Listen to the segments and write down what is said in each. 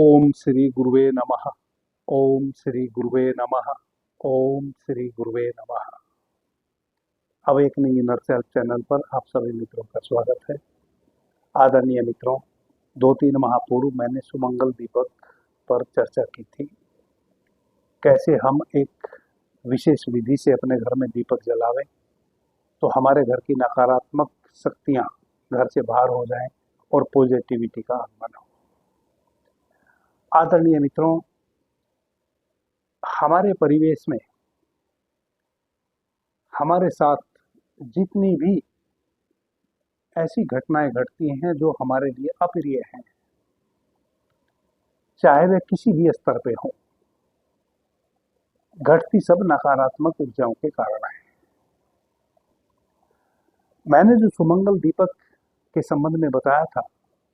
ओम श्री गुरुवे नमः। ओम श्री गुरुवे नमः। ओम श्री गुरुवे नमः। अवेकनिंग इनर सेल्फ चैनल पर आप सभी मित्रों का स्वागत है। आदरणीय मित्रों, 2-3 माह पूर्व मैंने सुमंगल दीपक पर चर्चा की थी। कैसे हम एक विशेष विधि से अपने घर में दीपक जलावें तो हमारे घर की नकारात्मक शक्तियां घर से बाहर हो जाएं और पॉजिटिविटी का आगमन हो। आदरणीय मित्रों, हमारे परिवेश में हमारे साथ जितनी भी ऐसी घटनाएं घटती हैं जो हमारे लिए अप्रिय हैं, चाहे वे किसी भी स्तर पे हों, घटती सब नकारात्मक ऊर्जाओं के कारण है। मैंने जो सुमंगल दीपक के संबंध में बताया था,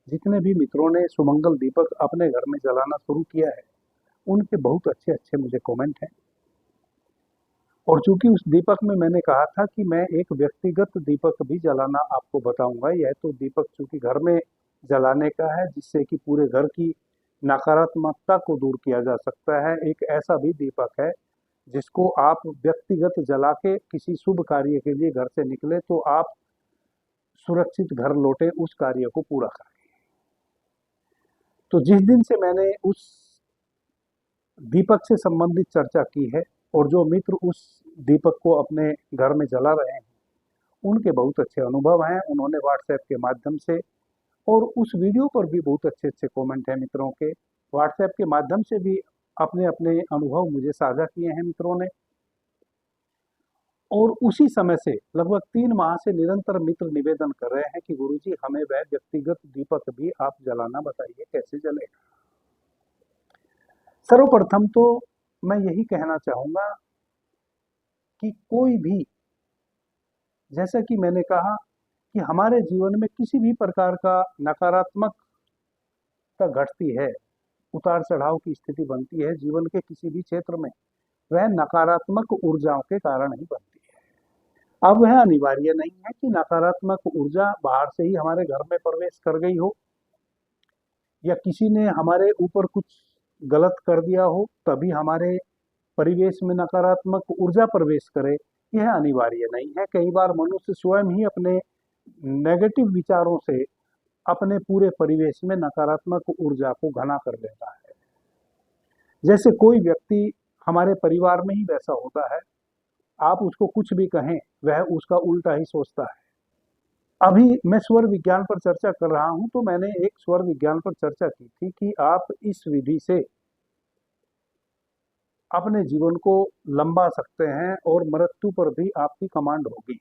जितने भी मित्रों ने सुमंगल दीपक अपने घर में जलाना शुरू किया है, उनके बहुत अच्छे अच्छे मुझे कमेंट हैं। और चूंकि उस दीपक में मैंने कहा था कि मैं एक व्यक्तिगत दीपक भी जलाना आपको बताऊंगा। यह तो दीपक चूंकि घर में जलाने का है, जिससे कि पूरे घर की नकारात्मकता को दूर किया जा सकता है। एक ऐसा भी दीपक है जिसको आप व्यक्तिगत जला के किसी शुभ कार्य के लिए घर से निकले तो आप सुरक्षित घर लौटे उस कार्य को पूरा करके। तो जिस दिन से मैंने उस दीपक से संबंधित चर्चा की है और जो मित्र उस दीपक को अपने घर में जला रहे हैं, उनके बहुत अच्छे अनुभव हैं। उन्होंने व्हाट्सएप के माध्यम से और उस वीडियो पर भी बहुत अच्छे अच्छे कमेंट हैं मित्रों के। व्हाट्सएप के माध्यम से भी अपने अपने अनुभव मुझे साझा किए हैं मित्रों ने। और उसी समय से लगभग 3 माह से निरंतर मित्र निवेदन कर रहे हैं कि गुरुजी, हमें वह व्यक्तिगत दीपक भी आप जलाना बताइए, कैसे जलेगा। सर्वप्रथम तो मैं यही कहना चाहूंगा कि कोई भी, जैसा कि मैंने कहा कि हमारे जीवन में किसी भी प्रकार का नकारात्मकता घटती है, उतार चढ़ाव की स्थिति बनती है जीवन के किसी भी क्षेत्र में, वह नकारात्मक ऊर्जाओं के कारण ही बनती है। अब वह अनिवार्य नहीं है कि नकारात्मक ऊर्जा बाहर से ही हमारे घर में प्रवेश कर गई हो या किसी ने हमारे ऊपर कुछ गलत कर दिया हो तभी हमारे परिवेश में नकारात्मक ऊर्जा प्रवेश करे, यह अनिवार्य नहीं है। कई बार मनुष्य स्वयं ही अपने नेगेटिव विचारों से अपने पूरे परिवेश में नकारात्मक ऊर्जा को घना कर देता है। जैसे कोई व्यक्ति हमारे परिवार में ही वैसा होता है, आप उसको कुछ भी कहें वह उसका उल्टा ही सोचता है। अभी मैं स्वर विज्ञान पर चर्चा कर रहा हूं, तो मैंने एक स्वर विज्ञान पर चर्चा की थी कि आप इस विधि से अपने जीवन को लंबा सकते हैं और मृत्यु पर भी आपकी कमांड होगी।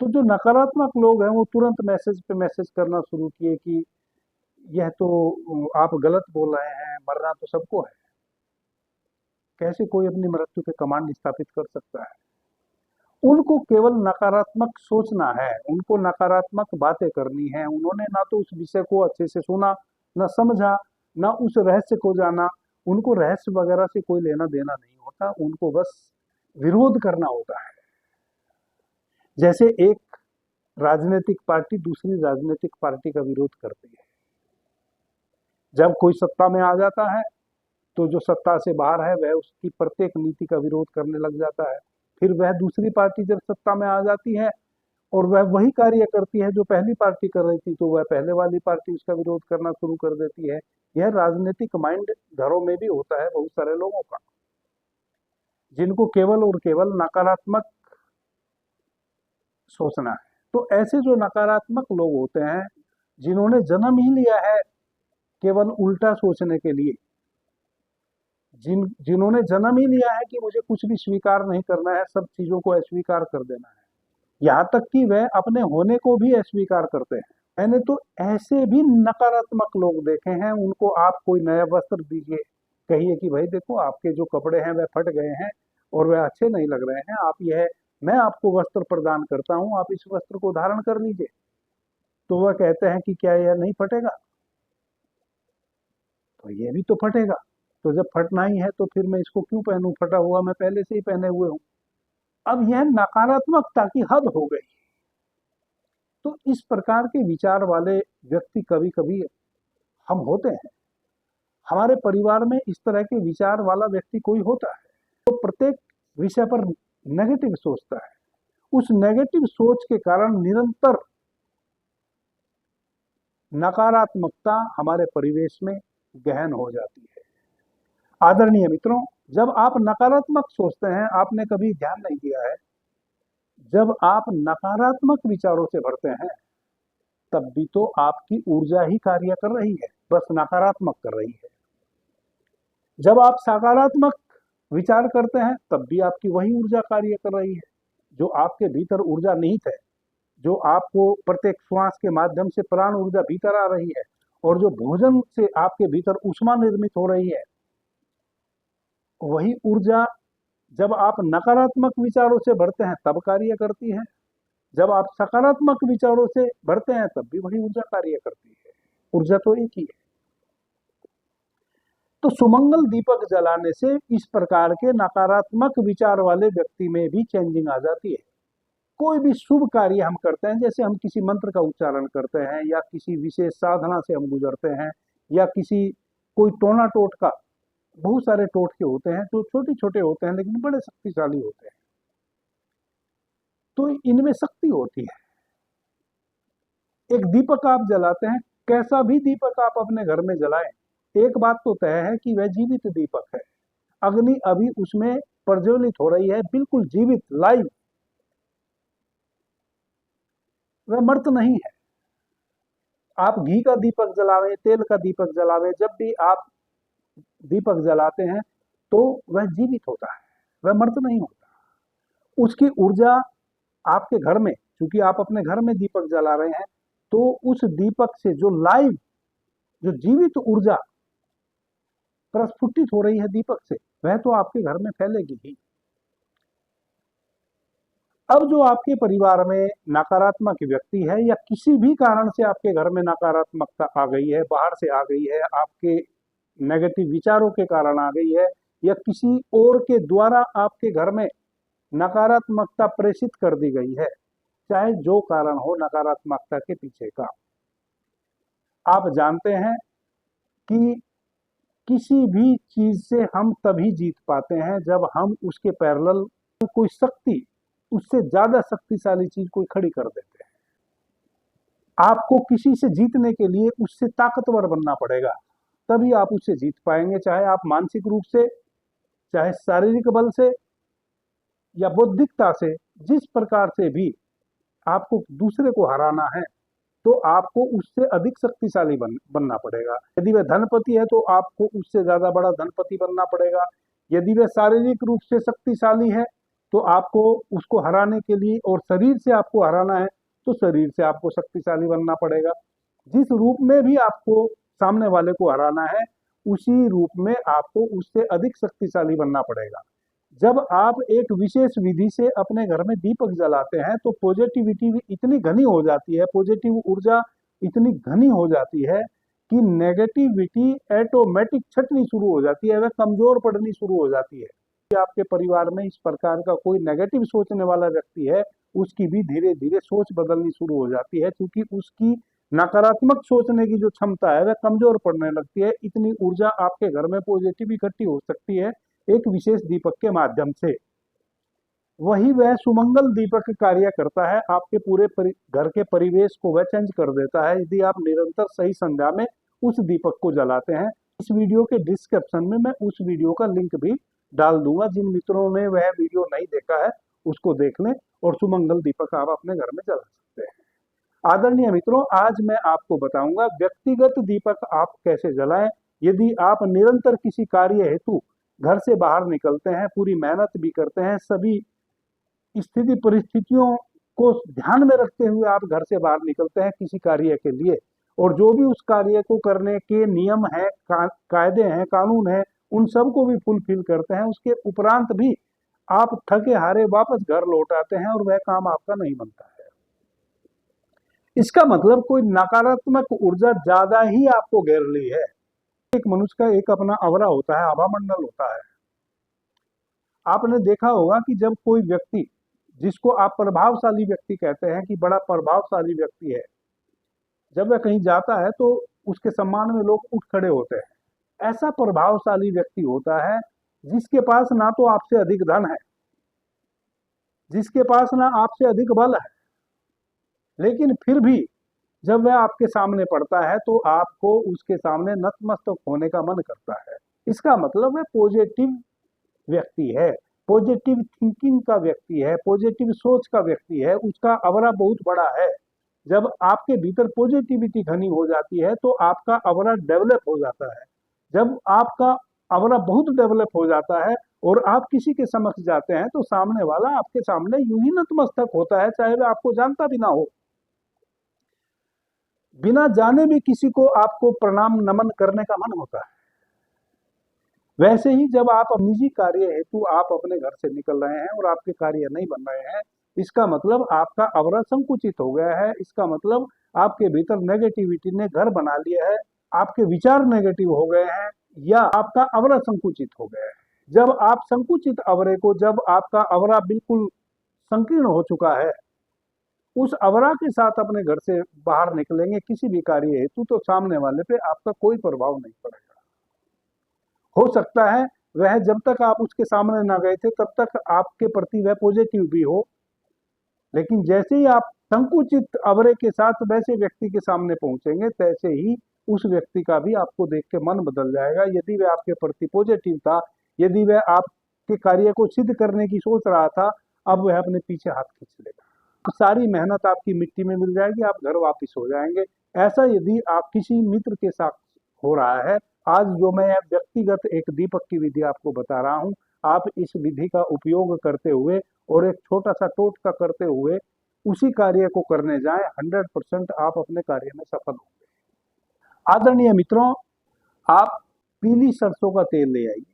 तो जो नकारात्मक लोग हैं वो तुरंत मैसेज पे मैसेज करना शुरू किए कि यह तो आप गलत बोल रहे हैं, मरना तो सबको है। कैसे कोई अपनी मृत्यु पे कमांड स्थापित कर सकता है। उनको केवल नकारात्मक सोचना है, उनको नकारात्मक बातें करनी है। उन्होंने ना तो उस विषय को अच्छे से सुना, न समझा, न उस रहस्य को जाना। उनको रहस्य वगैरह से कोई लेना देना नहीं होता, उनको बस विरोध करना होता है। जैसे एक राजनीतिक पार्टी दूसरी राजनीतिक पार्टी का विरोध करती है। जब कोई सत्ता में आ जाता है तो जो सत्ता से बाहर है वह उसकी प्रत्येक नीति का विरोध करने लग जाता है। फिर वह दूसरी पार्टी जब सत्ता में आ जाती है और वह वही कार्य करती है जो पहली पार्टी कर रही थी, तो वह पहले वाली पार्टी उसका विरोध करना शुरू कर देती है। यह राजनीतिक माइंड घरों में भी होता है बहुत सारे लोगों का, जिनको केवल और केवल नकारात्मक सोचना है। तो ऐसे जो नकारात्मक लोग होते हैं, जिन्होंने जन्म ही लिया है केवल उल्टा सोचने के लिए, जिन्होंने जन्म ही लिया है कि मुझे कुछ भी स्वीकार नहीं करना है, सब चीजों को अस्वीकार कर देना है, यहाँ तक कि वह अपने होने को भी अस्वीकार करते हैं। मैंने तो ऐसे भी नकारात्मक लोग देखे हैं। उनको आप कोई नया वस्त्र दीजिए, कहिए कि भाई देखो आपके जो कपड़े हैं वह फट गए हैं और वह अच्छे नहीं लग रहे हैं, आप यह मैं आपको वस्त्र प्रदान करता हूं, आप इस वस्त्र को धारण कर लीजिए। तो वह कहते हैं कि क्या यह नहीं फटेगा? तो ये भी तो फटेगा। तो जब फटना ही है तो फिर मैं इसको क्यों पहनूं? फटा हुआ मैं पहले से ही पहने हुए हूं। अब यह नकारात्मकता की हद हो गई। तो इस प्रकार के विचार वाले व्यक्ति कभी कभी हम होते हैं। हमारे परिवार में इस तरह के विचार वाला व्यक्ति कोई होता है तो प्रत्येक विषय पर नेगेटिव सोचता है। उस नेगेटिव सोच के कारण निरंतर नकारात्मकता हमारे परिवेश में गहन हो जाती है। आदरणीय मित्रों, जब आप नकारात्मक सोचते हैं, आपने कभी ध्यान नहीं दिया है, जब आप नकारात्मक विचारों से भरते हैं तब भी तो आपकी ऊर्जा ही कार्य कर रही है, बस नकारात्मक कर रही है। जब आप सकारात्मक विचार करते हैं तब भी आपकी वही ऊर्जा कार्य कर रही है। जो आपके भीतर ऊर्जा निहित है, जो आपको प्रत्येक श्वास के माध्यम से प्राण ऊर्जा भीतर आ रही है और जो भोजन से आपके भीतर ऊष्मा निर्मित हो रही है, वही ऊर्जा जब आप नकारात्मक विचारों से भरते हैं तब कार्य करती है। जब आप सकारात्मक विचारों से भरते हैं तब भी वही ऊर्जा कार्य करती है। ऊर्जा तो एक ही है। तो सुमंगल दीपक जलाने से इस प्रकार के नकारात्मक विचार वाले व्यक्ति में भी चेंजिंग आ जाती है। कोई भी शुभ कार्य हम करते हैं, जैसे हम किसी मंत्र का उच्चारण करते हैं या किसी विशेष साधना से हम गुजरते हैं या किसी कोई टोना टोटका, बहुत सारे टोटके होते हैं जो छोटे छोटे होते हैं लेकिन बड़े शक्तिशाली होते हैं। तो इनमें शक्ति होती है। एक दीपक आप जलाते हैं, कैसा भी दीपक आप अपने घर में जलाएं, एक बात तो तय है कि वह जीवित दीपक है। अग्नि अभी उसमें प्रज्वलित हो रही है, बिल्कुल जीवित, लाइव, वह मर्त नहीं है। आप घी का दीपक जलावे, तेल का दीपक जलावे, जब भी आप दीपक जलाते हैं तो वह जीवित होता है, वह मर्त नहीं होता। उसकी ऊर्जा आपके घर में, क्योंकि आप अपने घर में दीपक जला रहे हैं, तो उस दीपक से जो लाइव, जो जीवित ऊर्जा प्रस्फुटित हो रही है दीपक से, वह तो आपके घर में फैलेगी ही। अब जो आपके परिवार में नकारात्मक व्यक्ति है या किसी भी कारण से आपके घर में नकारात्मकता आ गई है, बाहर से आ गई है, आपके नेगेटिव विचारों के कारण आ गई है या किसी और के द्वारा आपके घर में नकारात्मकता प्रेषित कर दी गई है, चाहे जो कारण हो नकारात्मकता के पीछे का, आप जानते हैं कि किसी भी चीज से हम तभी जीत पाते हैं जब हम उसके पैरेलल कोई शक्ति, उससे ज्यादा शक्तिशाली चीज कोई खड़ी कर देते हैं। आपको किसी से जीतने के लिए उससे ताकतवर बनना पड़ेगा, तभी आप उससे जीत पाएंगे, चाहे आप मानसिक रूप से, चाहे शारीरिक बल से या बौद्धिकता से, जिस प्रकार से भी आपको दूसरे को हराना है तो आपको उससे अधिक शक्तिशाली बनना पड़ेगा। यदि वह धनपति है तो आपको उससे ज्यादा बड़ा धनपति बनना पड़ेगा। यदि वह शारीरिक रूप से शक्तिशाली है तो आपको उसको हराने के लिए, और शरीर से आपको हराना है तो शरीर से आपको शक्तिशाली बनना पड़ेगा। जिस रूप में भी आपको सामने वाले को हराना है, उसी रूप में आपको उससे अधिक शक्तिशाली बनना पड़ेगा। जब आप एक विशेष विधि से अपने घर में दीपक जलाते हैं तो पॉजिटिविटी भी इतनी घनी हो जाती है, पॉजिटिव ऊर्जा इतनी घनी हो जाती है कि नेगेटिविटी ऑटोमेटिक छटनी शुरू हो जाती है, वह कमजोर पड़नी शुरू हो जाती है। कि आपके परिवार में इस प्रकार का कोई नेगेटिव सोचने वाला व्यक्ति है, उसकी भी धीरे धीरे सोच बदलनी शुरू हो जाती है, क्योंकि उसकी नकारात्मक सोचने की जो क्षमता है वह कमजोर पड़ने लगती है। इतनी ऊर्जा आपके घर में पॉजिटिव इकट्ठी हो सकती है एक विशेष दीपक के माध्यम से। वही वह सुमंगल दीपक कार्य करता है, आपके पूरे घर के परिवेश को वह चेंज कर देता है यदि आप निरंतर सही संध्या में उस दीपक को जलाते हैं। इस वीडियो के डिस्क्रिप्शन में मैं उस वीडियो का लिंक भी डाल दूंगा। जिन मित्रों ने वह वीडियो नहीं देखा है उसको देख लें और सुमंगल दीपक आप अपने घर में जला सकते हैं। आदरणीय मित्रों, आज मैं आपको बताऊंगा व्यक्तिगत दीपक आप कैसे जलाएं। यदि आप निरंतर किसी कार्य हेतु घर से बाहर निकलते हैं, पूरी मेहनत भी करते हैं, सभी स्थिति परिस्थितियों को ध्यान में रखते हुए आप घर से बाहर निकलते हैं किसी कार्य के लिए, और जो भी उस कार्य को करने के नियम है, कायदे हैं, कानून है, उन सब को भी फुलफिल करते हैं, उसके उपरांत भी आप थके हारे वापस घर लौट आते हैं और वह काम आपका नहीं बनता है। इसका मतलब कोई नकारात्मक ऊर्जा ज्यादा ही आपको घेर ली है। एक मनुष्य का एक अपना आवरा होता है, आभा मंडल होता है। आपने देखा होगा कि जब कोई व्यक्ति, जिसको आप प्रभावशाली व्यक्ति कहते हैं कि बड़ा प्रभावशाली व्यक्ति है, जब वह कहीं जाता है तो उसके सम्मान में लोग उठ खड़े होते हैं। ऐसा प्रभावशाली व्यक्ति होता है जिसके पास ना तो आपसे अधिक धन है, जिसके पास ना आपसे अधिक बल है, लेकिन फिर भी जब वह आपके सामने पड़ता है तो आपको उसके सामने नतमस्तक होने का मन करता है। इसका मतलब है पॉजिटिव व्यक्ति है, पॉजिटिव थिंकिंग का व्यक्ति है, पॉजिटिव सोच का व्यक्ति है, उसका अवरा बहुत बड़ा है। जब आपके भीतर पॉजिटिविटी घनी हो जाती है तो आपका अवरा डेवलप हो जाता है। जब आपका अवरा बहुत डेवलप हो जाता है और आप किसी के समक्ष जाते हैं तो सामने वाला आपके सामने यूं ही नतमस्तक होता है, चाहे वह आपको जानता भी ना हो। बिना जाने भी किसी को आपको प्रणाम नमन करने का मन होता है। वैसे ही जब आप निजी कार्य हेतु आप अपने घर से निकल रहे हैं और आपके कार्य नहीं बन रहे हैं, इसका मतलब आपका अवरा संकुचित हो गया है, इसका मतलब आपके भीतर नेगेटिविटी ने घर बना लिया है, आपके विचार नेगेटिव हो गए हैं या आपका अवरा संकुचित हो गया है। जब आप संकुचित अवरे को, जब आपका अवरा बिल्कुल संकीर्ण हो चुका है, उस अवरा के साथ अपने घर से बाहर निकलेंगे किसी भी कार्य हेतु तो सामने वाले पे आपका कोई प्रभाव नहीं पड़ेगा। हो सकता है वह जब तक आप उसके सामने ना गए थे तब तक आपके प्रति वह पॉजिटिव भी हो, लेकिन जैसे ही आप संकुचित अवरे के साथ वैसे व्यक्ति के सामने पहुंचेंगे तैसे ही उस व्यक्ति का भी आपको देख के मन बदल जाएगा। यदि वह आपके प्रति पॉजिटिव था, यदि वह आपके कार्य को सिद्ध करने की सोच रहा था, अब वह अपने पीछे हाथ खींच लेगा। सारी मेहनत आपकी मिट्टी में मिल जाएगी, आप घर वापिस हो जाएंगे। ऐसा यदि आप किसी मित्र के साथ हो रहा है, आज जो मैं व्यक्तिगत एक दीपक की विधि आपको बता रहा हूं, आप इस विधि का उपयोग करते हुए और एक छोटा सा टोटका करते हुए उसी कार्य को करने जाएं, 100% आप अपने कार्य में सफल होंगे। आदरणीय मित्रों, आप पीली सरसों का तेल ले आइए,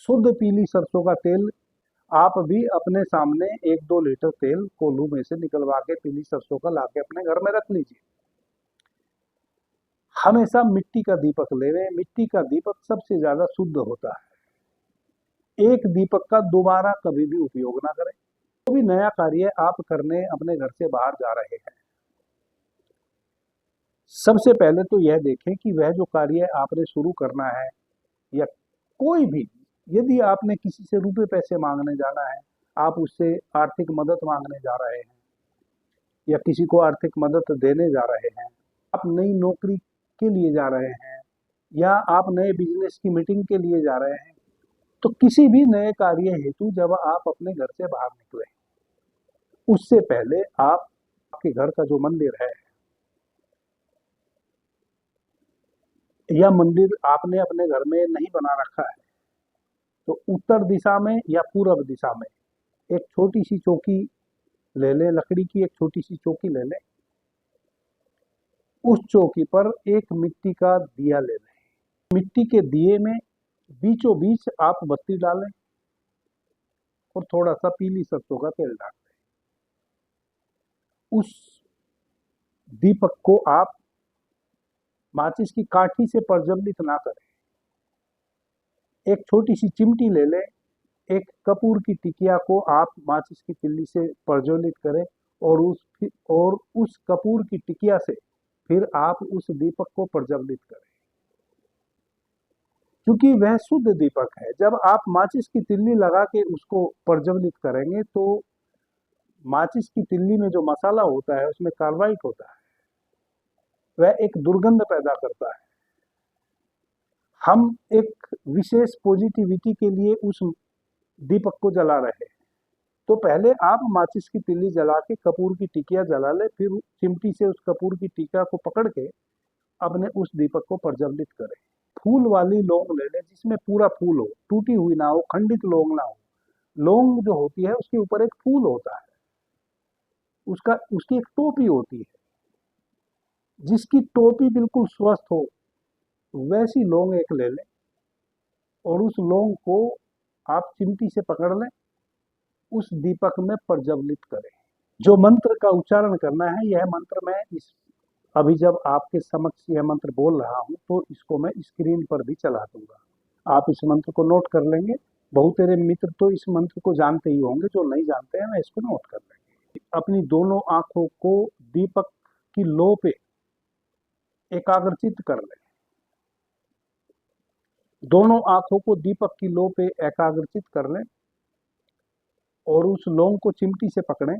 शुद्ध पीली सरसों का तेल। आप भी अपने सामने 1-2 लीटर तेल कोल्हू में से निकलवा के पीली सरसों का लाके अपने घर में रख लीजिए। हमेशा मिट्टी का दीपक लेवे, मिट्टी का दीपक सबसे ज्यादा शुद्ध होता है। एक दीपक का दोबारा कभी भी उपयोग ना करें। तो भी नया कार्य आप करने अपने घर से बाहर जा रहे हैं, सबसे पहले तो यह देखें कि वह जो कार्य आपने शुरू करना है या कोई भी, यदि आपने किसी से रुपए पैसे मांगने जाना है, आप उससे आर्थिक मदद मांगने जा रहे हैं या किसी को आर्थिक मदद देने जा रहे हैं, आप नई नौकरी के लिए जा रहे हैं या आप नए बिजनेस की मीटिंग के लिए जा रहे हैं, तो किसी भी नए कार्य हेतु जब आप अपने घर से बाहर निकले, उससे पहले आप आपके घर का जो मंदिर है या मंदिर आपने अपने घर में नहीं बना रखा है, तो उत्तर दिशा में या पूर्व दिशा में एक छोटी सी चौकी ले लें, लकड़ी की एक छोटी सी चौकी ले लें। उस चौकी पर एक मिट्टी का दिया ले लें। मिट्टी के दिए में बीचों बीच आप बत्ती डालें और थोड़ा सा पीली सरसों का तेल डाल दें। उस दीपक को आप माचिस की काठी से प्रज्वलित ना करें। एक छोटी सी चिमटी ले लें, एक कपूर की टिकिया को आप माचिस की तिल्ली से प्रज्वलित करें और उस कपूर की टिकिया से फिर आप उस दीपक को प्रज्वलित करें। क्योंकि वह शुद्ध दीपक है, जब आप माचिस की तिल्ली लगा के उसको प्रज्वलित करेंगे तो माचिस की तिल्ली में जो मसाला होता है उसमें कार्बाइड होता है, वह एक दुर्गंध पैदा करता है। हम एक विशेष पॉजिटिविटी के लिए उस दीपक को जला रहे हैं, तो पहले आप माचिस की तिल्ली जला के कपूर की टिकिया जला ले, फिर चिमटी से उस कपूर की टिकिया को पकड़ के अपने उस दीपक को प्रज्वलित करें। फूल वाली लौंग ले लें जिसमें पूरा फूल हो, टूटी हुई ना हो, खंडित लौंग ना हो। लौंग जो होती है उसके ऊपर एक फूल होता है, उसकी एक टोपी होती है, जिसकी टोपी बिल्कुल स्वस्थ हो वैसी लौंग एक ले लें और उस लौंग को आप चिमटी से पकड़ लें, उस दीपक में प्रज्वलित करें। जो मंत्र का उच्चारण करना है, यह मंत्र मैं अभी जब आपके समक्ष यह मंत्र बोल रहा हूं तो इसको मैं स्क्रीन पर भी चला दूंगा, आप इस मंत्र को नोट कर लेंगे। बहुत तेरे मित्र तो इस मंत्र को जानते ही होंगे, जो नहीं जानते हैं मैं इसको नोट कर लेंगे। अपनी दोनों आंखों को दीपक की लो पे एकाग्रचित कर लें। दोनों आंखों को दीपक की लो पे एकाग्रचित कर लें और उस लौंग को चिमटी से पकड़ें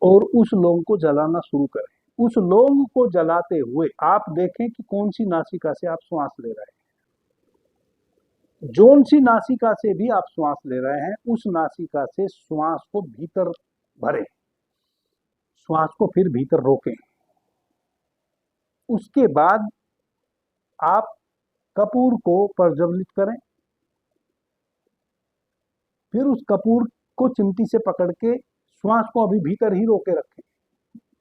और उस लौंग को जलाना शुरू करें। उस लौंग को जलाते हुए आप देखें कि कौन सी नासिका से आप श्वास ले रहे हैं। जौन सी नासिका से भी आप श्वास ले रहे हैं उस नासिका से श्वास को भीतर भरें, श्वास को फिर भीतर रोकें। उसके बाद आप कपूर को प्रज्वलित करें, फिर उस कपूर को चिमटी से पकड़ के श्वास को अभी भीतर ही रोके रखें।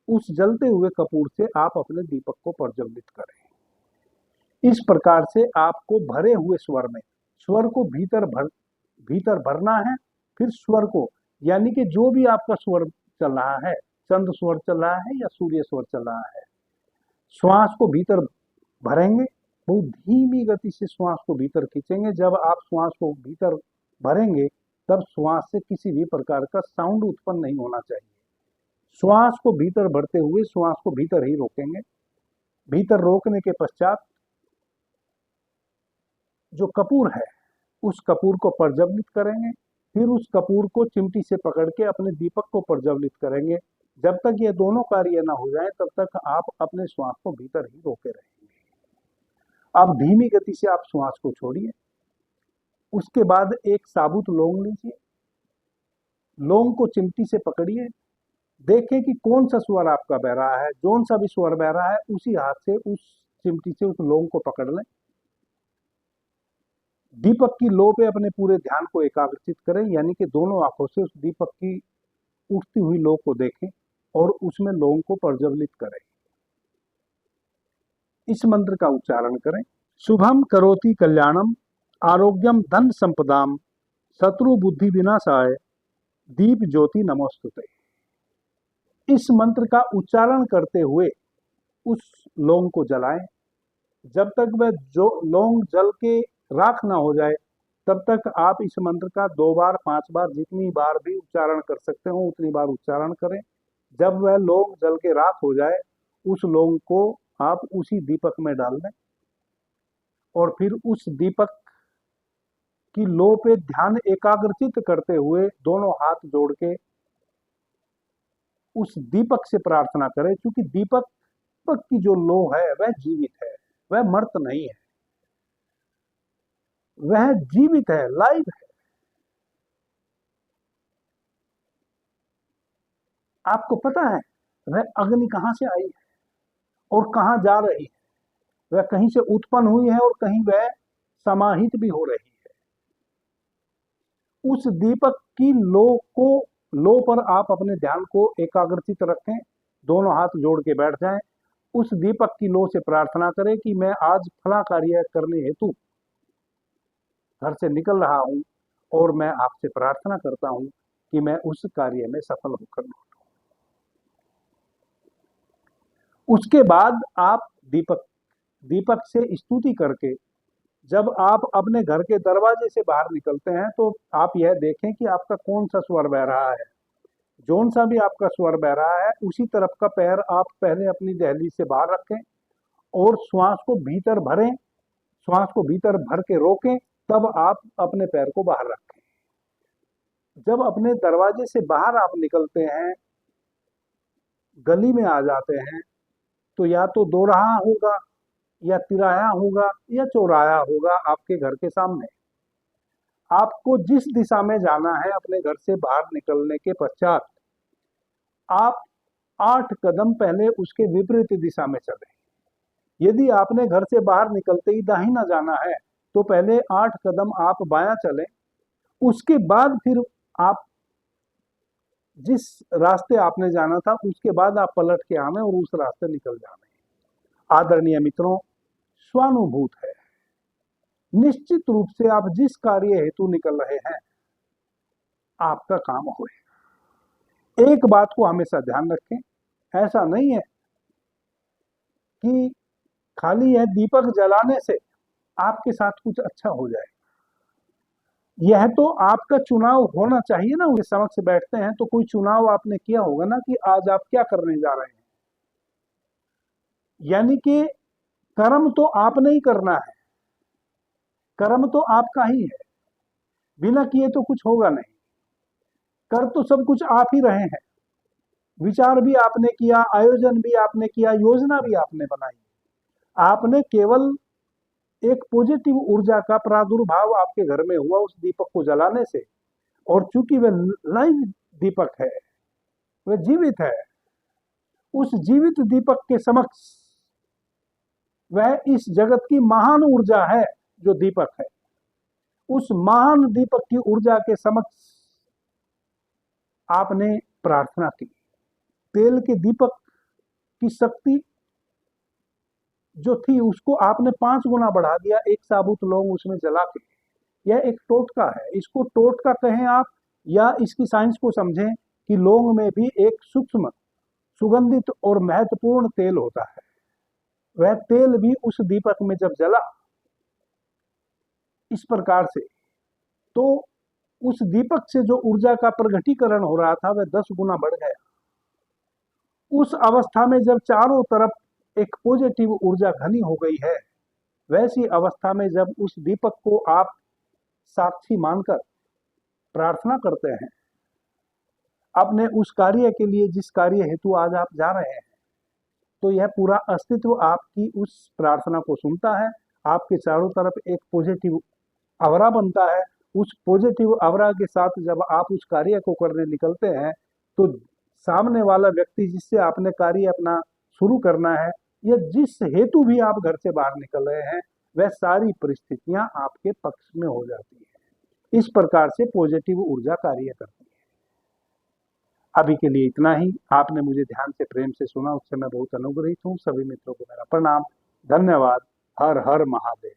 उस जलते हुए कपूर से आप अपने दीपक को प्रज्वलित करें। इस प्रकार से आपको भरे हुए स्वर को भीतर भरना है। फिर स्वर को, यानी कि जो भी आपका स्वर चल रहा है, चंद्र स्वर चल रहा है या सूर्य स्वर चल रहा है, श्वास को भीतर भरेंगे, बहुत धीमी गति से श्वास को भीतर खींचेंगे। जब आप श्वास को भीतर भरेंगे तब श्वास से किसी भी प्रकार का साउंड उत्पन्न नहीं होना चाहिए। श्वास को भीतर भरते हुए श्वास को भीतर ही रोकेंगे। भीतर रोकने के पश्चात जो कपूर है उस कपूर को प्रज्वलित करेंगे। फिर उस कपूर को चिमटी से पकड़ के अपने दीपक को प्रज्वलित करेंगे। जब तक ये दोनों कार्य ना हो जाए तब तक आप अपने श्वास को भीतर ही रोके रहेंगे। अब धीमी गति से आप श्वास को छोड़िए। उसके बाद एक साबुत लौंग लीजिए, लौंग को चिमटी से पकड़िए, देखें कि कौन सा स्वर आपका बह रहा है। जौन सा भी स्वर बह रहा है उसी हाथ से उस चिमटी से उस लौंग को पकड़ लें। दीपक की लो पे अपने पूरे ध्यान को एकाग्रचित करें, यानी कि दोनों आंखों से उस दीपक की उठती हुई लो को देखें और उसमें लौंग को प्रज्वलित करें। इस मंत्र का उच्चारण करें। शुभम करोति कल्याणम आरोग्यम धन संपदाम शत्रु बुद्धि विनाशाय दीप ज्योति नमोस्तुते। इस मंत्र का उच्चारण करते हुए उस लौंग को जलाएं। जब तक वह जो लौंग जल के राख ना हो जाए तब तक आप इस मंत्र का 2 बार 5 बार जितनी बार भी उच्चारण कर सकते हो उतनी बार उच्चारण करें। जब वह लौंग जल के राख हो जाए उस लौंग को आप उसी दीपक में डाल दें और फिर उस दीपक की लो पे ध्यान एकाग्रचित करते हुए दोनों हाथ जोड़ के उस दीपक से प्रार्थना करें। क्योंकि दीपक की जो लो है वह जीवित है, वह मर्त नहीं है, वह जीवित है, लाइव है। आपको पता है वह अग्नि कहां से आई है और कहां जा रही है। वह कहीं से उत्पन्न हुई है और कहीं वह समाहित भी हो रही है। उस दीपक की लो पर आप अपने ध्यान को एकाग्रचित रखें, दोनों हाथ जोड़ के बैठ जाएं। उस दीपक की लो से प्रार्थना करें कि मैं आज फला कार्य करने हेतु घर से निकल रहा हूं और मैं आपसे प्रार्थना करता हूं कि मैं उस कार्य में सफल होकर लौटूं। उसके बाद आप दीपक से स्तुति करके जब आप अपने घर के दरवाजे से बाहर निकलते हैं तो आप यह देखें कि आपका कौन सा स्वर बह रहा है। जौन सा भी आपका स्वर बह रहा है उसी तरफ का पैर आप पहले अपनी दहलीज से बाहर रखें और श्वास को भीतर भरें, श्वास को भीतर भर के रोकें, तब आप अपने पैर को बाहर रखें। जब अपने दरवाजे से बाहर आप निकलते हैं, गली में आ जाते हैं, तो या तो दोराहा होगा या तिराया होगा या चौराया होगा आपके घर के सामने। आपको जिस दिशा में जाना है अपने घर से बाहर निकलने के पश्चात आप 8 कदम पहले उसके विपरीत दिशा में चलें। यदि आपने घर से बाहर निकलते ही दाहिना जाना है तो पहले 8 कदम आप बायां चलें, उसके बाद फिर आप जिस रास्ते आपने जाना था उसके बाद आप पलट के आवे और उस रास्ते निकल जावे। आदरणीय मित्रों, स्वानुभूत है। निश्चित रूप से आप जिस कार्य हेतु निकल रहे हैं आपका काम होए। एक बात को हमेशा ध्यान रखें, ऐसा नहीं है कि खाली यह दीपक जलाने से आपके साथ कुछ अच्छा हो जाए। यह तो आपका चुनाव होना चाहिए ना। उनके समक्ष बैठते हैं तो कोई चुनाव आपने किया होगा ना कि आज आप क्या करने जा रहे हैं। यानी कि कर्म तो आपने ही करना है, कर्म तो आपका ही है, बिना किए तो कुछ होगा नहीं। कर तो सब कुछ आप ही रहे हैं, विचार भी आपने किया, आयोजन भी आपने किया, योजना भी आपने बनाई। आपने केवल एक पॉजिटिव ऊर्जा का प्रादुर्भाव आपके घर में हुआ उस दीपक को जलाने से, और चूंकि वह लाइव दीपक है, वह जीवित है, उस जीवित दीपक के समक्ष वह इस जगत की महान ऊर्जा है जो दीपक है, उस महान दीपक की ऊर्जा के समक्ष आपने प्रार्थना की। तेल के दीपक की शक्ति जो थी उसको आपने 5 गुना बढ़ा दिया, एक साबुत लौंग उसमें जला के। यह एक टोटका है, इसको टोटका कहें आप, या इसकी साइंस को समझें कि लौंग में भी एक सूक्ष्म सुगंधित और महत्वपूर्ण तेल होता है। वह तेल भी उस दीपक में जब जला इस प्रकार से, तो उस दीपक से जो ऊर्जा का प्रगटीकरण हो रहा था वह 10 गुना बढ़ गया। उस अवस्था में जब चारों तरफ एक पॉजिटिव ऊर्जा घनी हो गई है, वैसी अवस्था में जब उस दीपक को आप साक्षी मानकर प्रार्थना करते हैं अपने उस कार्य के लिए जिस कार्य हेतु आज आप जा रहे हैं, तो यह पूरा अस्तित्व आपकी उस प्रार्थना को सुनता है। आपके चारों तरफ एक पॉजिटिव आवरा बनता है। उस पॉजिटिव आवरा के साथ जब आप उस कार्य को करने निकलते हैं, तो सामने वाला व्यक्ति जिससे आपने कार्य अपना शुरू करना है, या जिस हेतु भी आप घर से बाहर निकल रहे हैं, वह सारी परिस्थितियां आपके पक्ष में हो जाती है। इस प्रकार से पॉजिटिव ऊर्जा कार्य करती है। अभी के लिए इतना ही। आपने मुझे ध्यान से प्रेम से सुना, उससे मैं बहुत अनुग्रहित हूँ। सभी मित्रों को मेरा प्रणाम, धन्यवाद। हर हर महादेव।